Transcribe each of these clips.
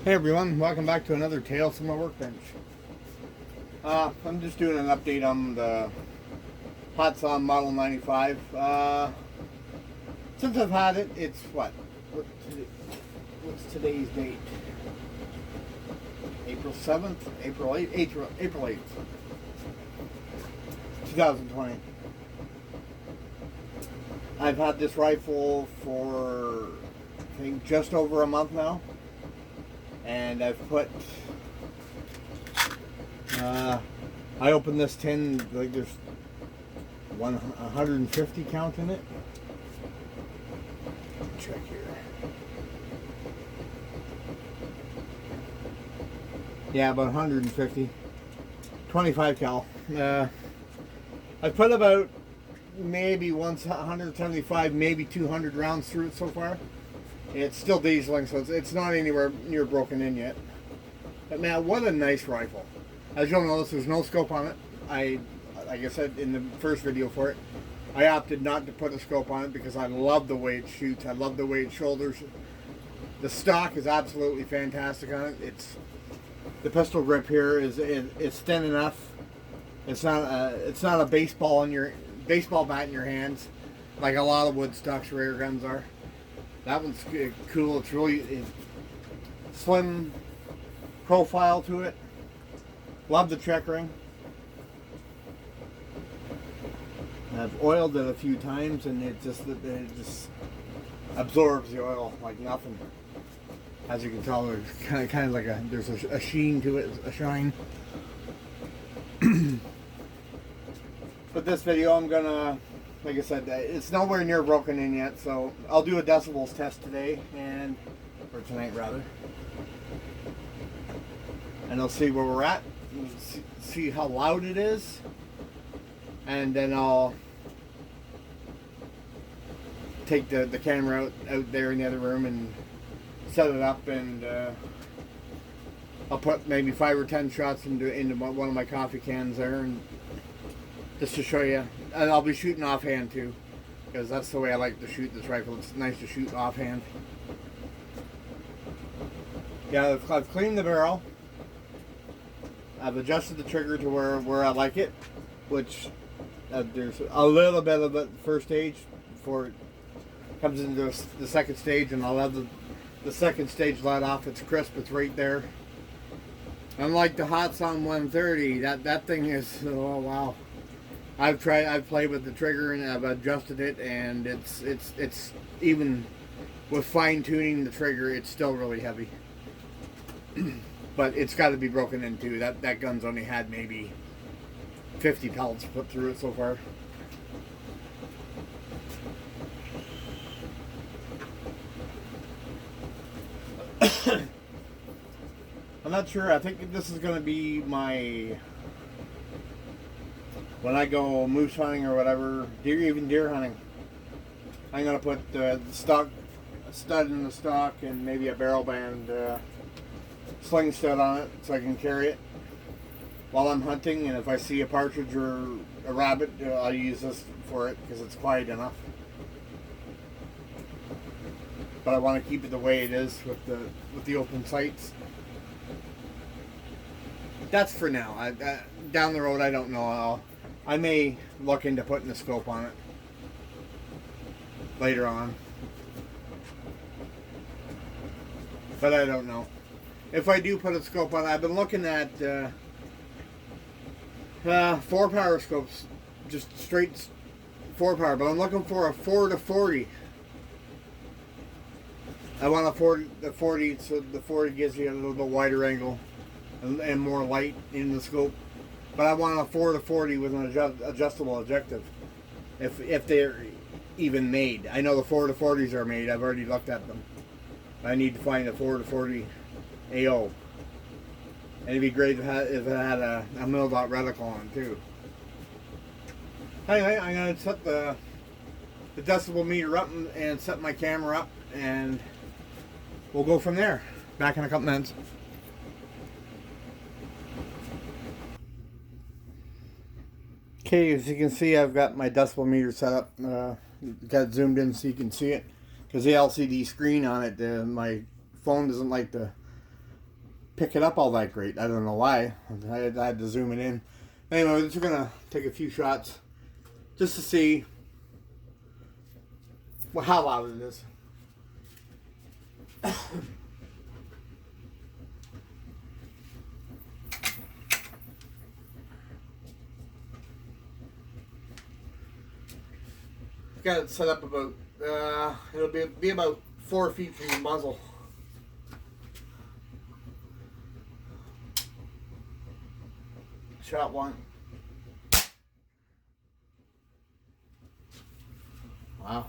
Hey everyone, welcome back to another Tales from my Workbench. I'm just doing an update on the Hatsan Model 95. Since I've had it, it's what's today's date? April 7th? April 8th? April 8th. 2020. I've had this rifle for, I think, just over a month now. And I've put, I opened this tin, like there's 150 count in it. Check here. Yeah, about 150. 25 cal. I put about maybe 175, maybe 200 rounds through it so far. It's still dieseling, so it's not anywhere near broken in yet. But man, what a nice rifle. As you'll notice, there's no scope on it. Like I said in the first video for it, I opted not to put a scope on it because I love the way it shoots. I love the way it shoulders. The stock is absolutely fantastic on it. The pistol grip here is thin enough. It's not a baseball bat in your hands like a lot of wood stocks rare guns are. That one's cool. It's really slim profile to it. Love the checkering. I've oiled it a few times and it just absorbs the oil like nothing. As you can tell, there's kind of like there's a sheen to it, a shine. But this video, I'm gonna, like I said, it's nowhere near broken in yet, so I'll do a decibels test today, or tonight rather. And I'll see where we're at, see how loud it is, and then I'll take the camera out there in the other room and set it up, and I'll put maybe 5 or 10 shots into one of my coffee cans there, and just to show you. And I'll be shooting offhand too, because that's the way I like to shoot this rifle. It's nice to shoot offhand. Yeah, I've cleaned the barrel. I've adjusted the trigger to where I like it, which there's a little bit of it first stage before it comes into the second stage, and I'll have the second stage let off. It's crisp. It's right there. Unlike the Hatsan 130, that thing is, oh wow. I've played with the trigger and I've adjusted it, and it's even with fine tuning the trigger, it's still really heavy. But it's got to be broken in too. That gun's only had maybe 50 pellets put through it so far. I'm not sure. I think this is going to be my, when I go moose hunting or whatever, even deer hunting, I'm going to put the stock stud in the stock and maybe a barrel band sling stud on it so I can carry it while I'm hunting. And if I see a partridge or a rabbit, I'll use this for it because it's quiet enough. But I want to keep it the way it is with the open sights. That's for now. Down the road, I don't know. I may look into putting a scope on it later on, but I don't know. If I do put a scope on it, I've been looking at 4 power scopes, just straight 4 power, but I'm looking for a 4 to 40. I want the 40, so the 40 gives you a little bit wider angle and more light in the scope. But I want a 4 to 40 with an adjustable objective, if they're even made. I know the 4 to 40s are made. I've already looked at them. I need to find a 4 to 40 AO. And it'd be great if it had a mil-dot reticle on it too. Anyway, I'm going to set the decibel meter up and set my camera up, and we'll go from there. Back in a couple minutes. Okay, as you can see, I've got my decibel meter set up. Got it zoomed in so you can see it, because the LCD screen on it, my phone doesn't like to pick it up all that great. I don't know why. I had to zoom it in. Anyway, we're just gonna take a few shots just to see how loud it is. Got it set up about, it'll be about 4 feet from the muzzle. Shot one. Wow.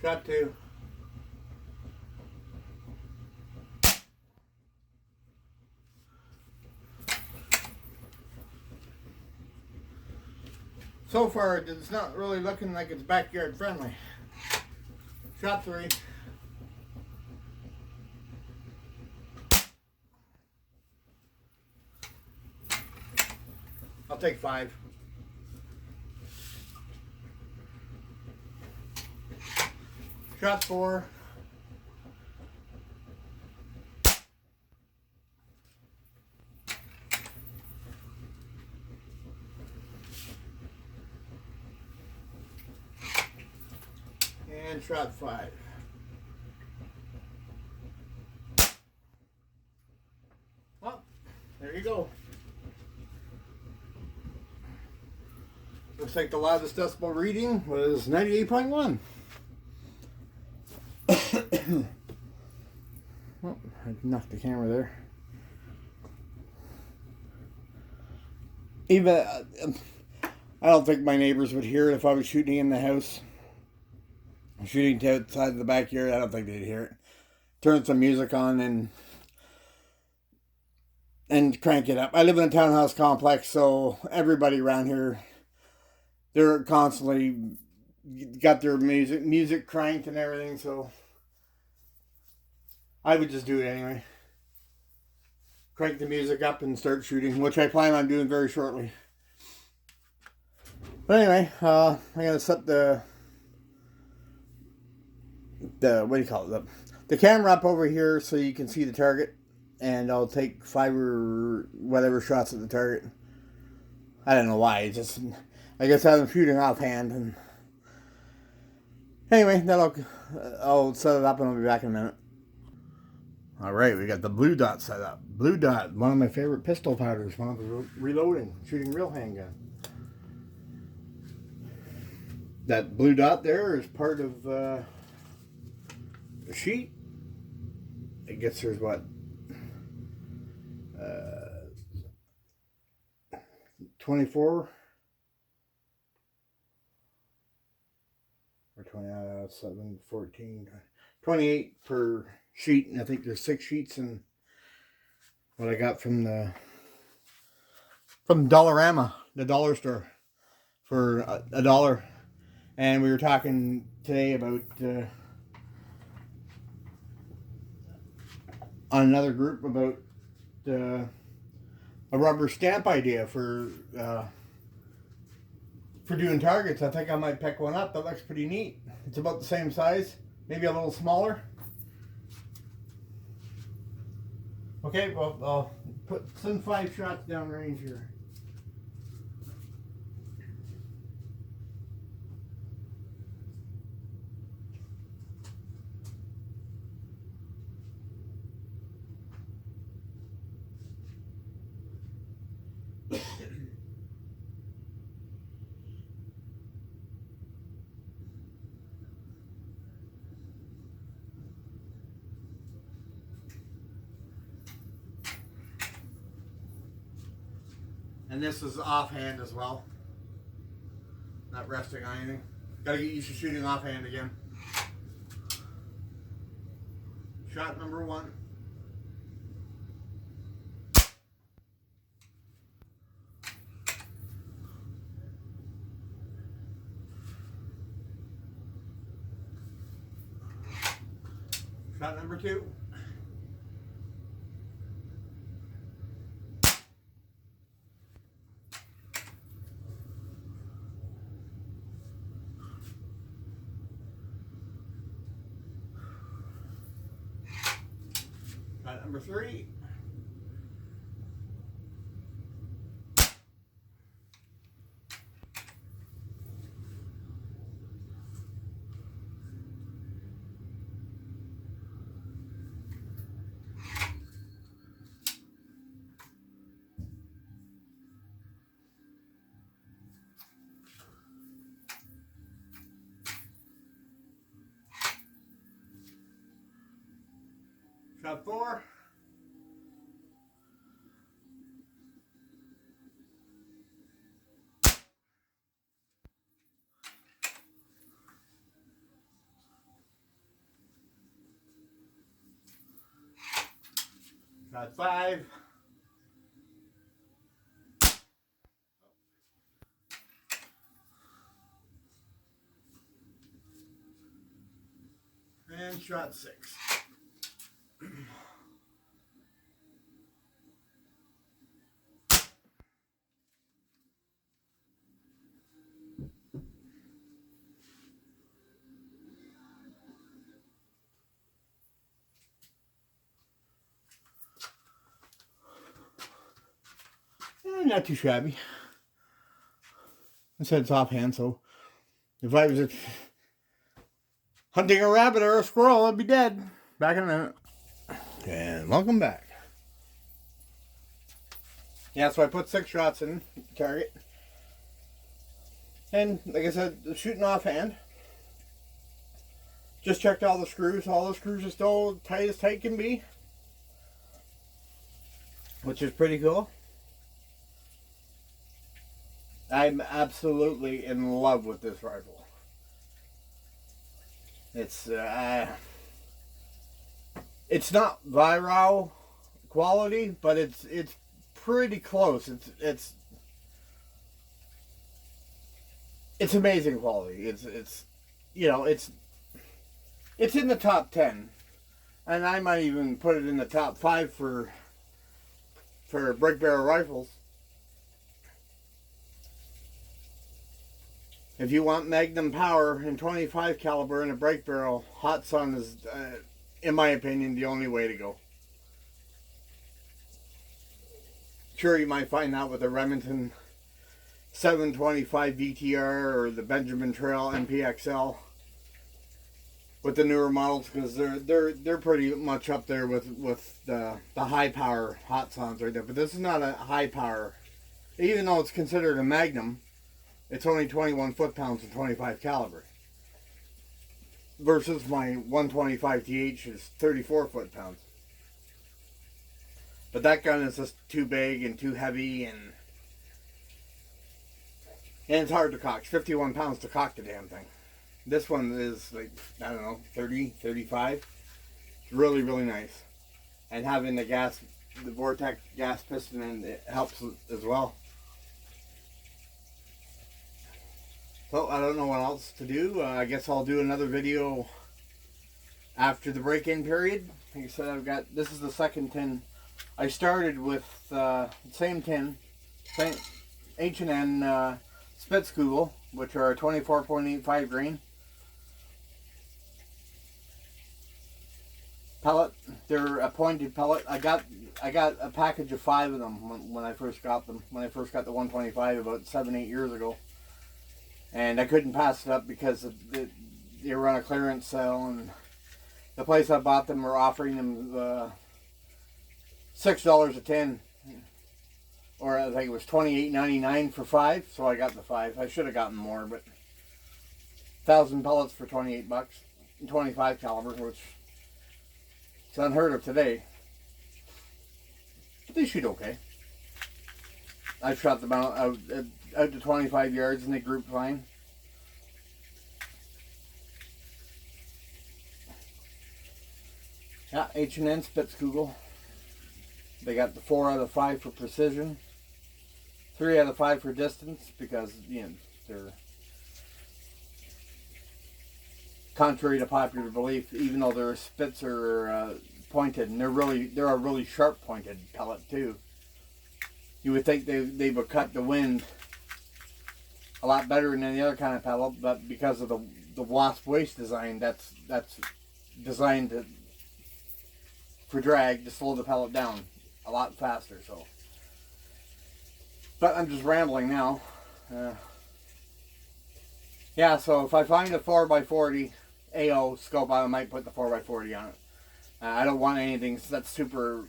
Shot two. So far, it's not really looking like it's backyard friendly. Shot three. I'll take 5. Shot 4. And shot 5. Well, there you go. Looks like the loudest decibel reading was 98.1. Oh, I knocked the camera there. Even I don't think my neighbors would hear it if I was shooting in the house. Shooting outside of the backyard, I don't think they'd hear it. Turn some music on and crank it up. I live in a townhouse complex, so everybody around here, they're constantly got their music cranked and everything, so I would just do it anyway. Crank the music up and start shooting, which I plan on doing very shortly. But anyway, I'm gonna set the what do you call it? The camera up over here so you can see the target, and I'll take 5 or whatever shots at the target. I don't know why. It's just, I guess I'm shooting offhand. And anyway, I'll set it up and I'll be back in a minute. All right, we got the blue dot set up. Blue dot, one of my favorite pistol powders when I'm reloading, shooting real handgun. That blue dot there is part of the sheet. I guess there's what, 24 or 20, 7, 14, 28 per sheet, and I think there's 6 sheets in what I got from Dollarama, the dollar store, for $1. And we were talking today about on another group about a rubber stamp idea for doing targets. I think I might pick one up. That looks pretty neat. It's about the same size, maybe a little smaller. Okay, well, I'll send 5 shots down range here. And this is offhand as well. Not resting on anything. Gotta get used to shooting offhand again. Shot number 1. Shot number 2. Number 3. Shot 4. Shot 5. And shot 6. Not too shabby. I said it's offhand, so if I was hunting a rabbit or a squirrel, I'd be dead. Back in a minute. And welcome back. Yeah, so I put 6 shots in target. And like I said, shooting offhand. Just checked all the screws. All the screws are still tight as tight can be, which is pretty cool. I'm absolutely in love with this rifle. It's not viral quality, but it's pretty close. It's amazing quality. It's you know, it's in the top 10, and I might even put it in the top 5 for break barrel rifles. If you want magnum power in 25 caliber in a break barrel, Hatsan is, in my opinion, the only way to go. Sure, you might find that with the Remington 725 VTR or the Benjamin Trail MPXL with the newer models, because they're pretty much up there with the high power Hatsans right there. But this is not a high power, even though it's considered a magnum. It's only 21 foot-pounds and 25 caliber. Versus my 125 TH is 34 foot-pounds. But that gun is just too big and too heavy, and it's hard to cock. 51 pounds to cock the damn thing. This one is like, I don't know, 30, 35. It's really, really nice. And having the Vortex gas piston in it helps as well. So I don't know what else to do. I guess I'll do another video after the break-in period. Like I said, this is the second tin. I started with the same tin, same H&N Spitkegel, which are 24.85 grain. Pellet. They're a pointed pellet. I got a package of 5 of them when I first got them. When I first got the 125 about 7-8 years ago. And I couldn't pass it up because they were on a clearance sale, and the place I bought them were offering them $6 a tin, or I think it was $28.99 for 5. So I got the 5. I should have gotten more, but 1,000 pellets for 28 bucks, 25 caliber, which is unheard of today. But they shoot okay. I shot them out to 25 yards and they grouped fine. Yeah, H&N Spitkegel. They got the 4 out of 5 for precision, 3 out of 5 for distance, because they're, contrary to popular belief, even though their spits are pointed, and they're a really sharp pointed pellet too. You would think they would cut the wind a lot better than any other kind of pellet, but because of the wasp waist design, that's designed for drag to slow the pellet down a lot faster. So, but I'm just rambling now. Yeah, so if I find a 4x40 AO scope, I might put the 4x40 on it. I don't want anything that's super,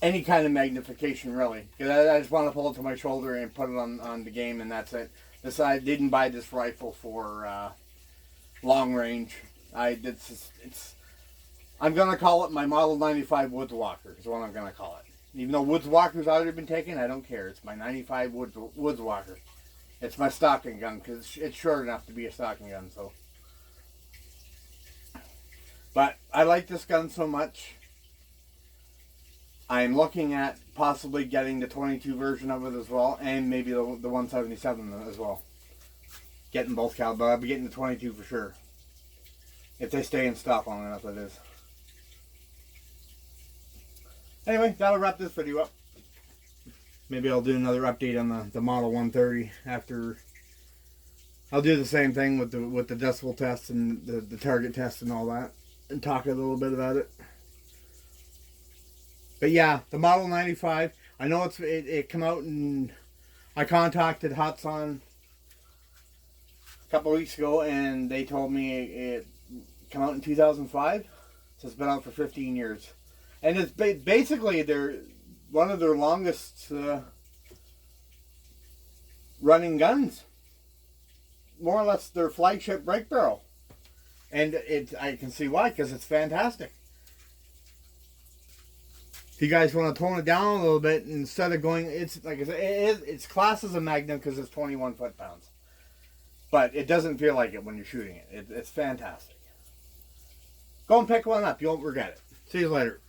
any kind of magnification really. Because I just want to pull it to my shoulder and put it on the game, and that's it. I didn't buy this rifle for long range. I'm going to call it my Model 95 Woods Walker is what I'm going to call it. Even though Woods Walker's already been taken, I don't care. It's my 95 Woods Walker. It's my stocking gun because it's short enough to be a stocking gun. So, but I like this gun so much. I'm looking at possibly getting the 22 version of it as well, and maybe the 177 as well. Getting both calibers, but I'll be getting the 22 for sure. If they stay in stock long enough, that is. Anyway, that'll wrap this video up. Maybe I'll do another update on the Model 130 after. I'll do the same thing with the decibel test and the target test and all that, and talk a little bit about it. But yeah, the Model 95. I know it came out, and I contacted Hatsan a couple weeks ago, and they told me it came out in 2005. So it's been out for 15 years, and it's basically one of their longest running guns. More or less their flagship break barrel. And I can see why, because it's fantastic. If you guys want to tone it down a little bit, instead of going, it's like I said, it's classed as a magnum because it's 21 foot-pounds. But it doesn't feel like it when you're shooting it. It's fantastic. Go and pick one up. You won't regret it. See you later.